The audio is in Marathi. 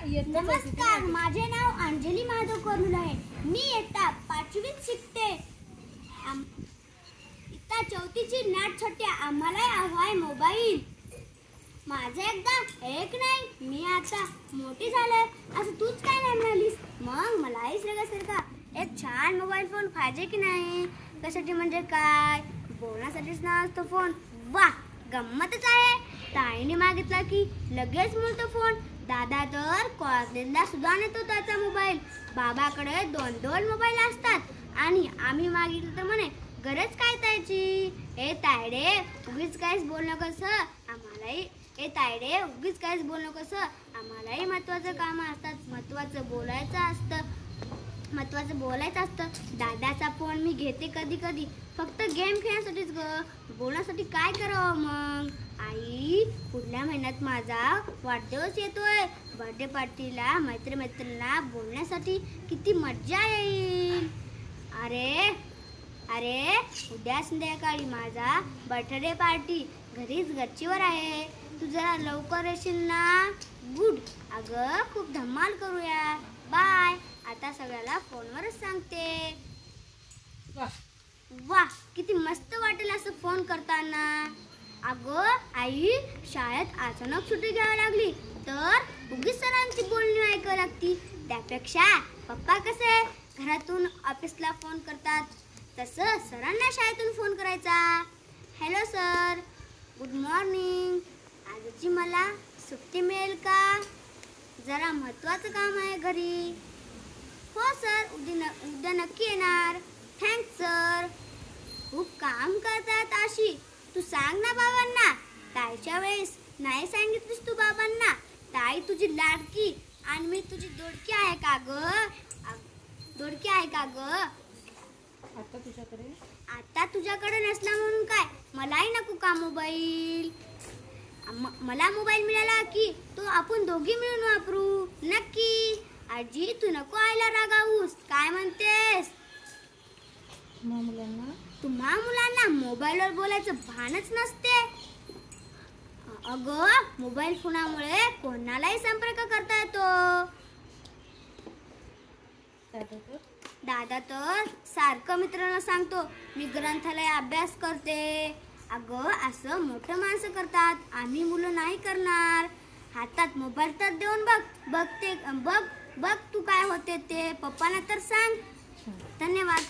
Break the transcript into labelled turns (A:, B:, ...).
A: नमस्कार, माझे नाव अंजली माधव करुल आहे. मी इयत्ता 5वीत शिकते. इयत्ता 4थीची नाट छोट्या आम्हाला हवाय मोबाईल. माझं एकदा एक नाही, मी आता मोठी झाले असं तूच काय नाही म्हणालीस. मग मलाही सगळ्यासारखा एक छान मोबाईल फोन पाहिजे की नाही. कशासाठी म्हणजे काय, बोलण्यासाठीच ना तो फोन. वा, गंमतच आहे. ताईने मागितला की लगेच मिळतो फोन. दादा तर कॉलेजला सुद्धा नेतो त्याचा मोबाईल. बाबाकडे 2-2 मोबाईल असतात आणि आम्ही मागितलं तर म्हणे गरज काय त्याची. ए तायडे, उगीच काहीच बोलणं कसं आम्हालाही. ए तायडे, उगीच काहीच बोलणं कसं आम्हालाही महत्वाचं काम असतात. महत्वाचं बोलायचं असतं. दादाचा फोन मी घेते कधी कधी फक्त गेम खेळण्यासाठीच ग. बोलण्यासाठी काय करावं मग. आई, पुढल्या महिन्यात माझा वाढदिवस येतोय. बर्थडे पार्टीला मैत्रिणीला बोलण्यासाठी किती मज्जा येईल. अरे उद्या संध्याकाळी माझा बर्थडे पार्टी घरीच गच्चीवर आहे. तू जरा लवकर येशील ना. गुड. अगं, खूप धमाल करूया. बाय. आता सगळ्याला फोनवरच सांगते. वा, किती मस्त वाटेल असं फोन करताना. अगं आई, शाळेत अचानक सुट्टी घ्यावी लागली तर उगीच सरांची बोलणी ऐकावी लागती. त्यापेक्षा पप्पा कसे घरातून ऑफिसला फोन करतात तसं सरांना शाळेतून फोन करायचा. Hello sir, good morning. आजची मला सुट्टी मिळेल का. जरा महत्त्वाचं काम आहे घरी. हो सर, उद्या नक्की येणार. Thanks sir. खूप काम करतात अशी. तू सांग ना बाबांना. ताईच्या वेळेस नाही सांगितलीस तू बाबांना. ताई तुझी लाडकी आणि मी तुझी दोडकी आहे का ग. आता तुझ्याकडे नसला म्हणून काय, मलाही नको का मोबाईल. मला मोबाईल मिळाला की तो आपण दोघी मिळून वापरू. नक्की. आजी, तू नको आईला रागावूस. काय म्हणतेस. तुम्हा मुलांना मोबाईलवर बोलायचं भानच नसते. अगं, मोबाईल फोनामुळे कोणालाही संपर्क करता येतो. दादा तर सारखं मित्रांना सांगतो मी ग्रंथालय अभ्यास करते. अगं, असं मोठं माणसं करतात, आम्ही मुलं नाही करणार. हातात मोबाईल तर देऊन बघ तू काय होते ते. पप्पांना तर सांग. धन्यवाद.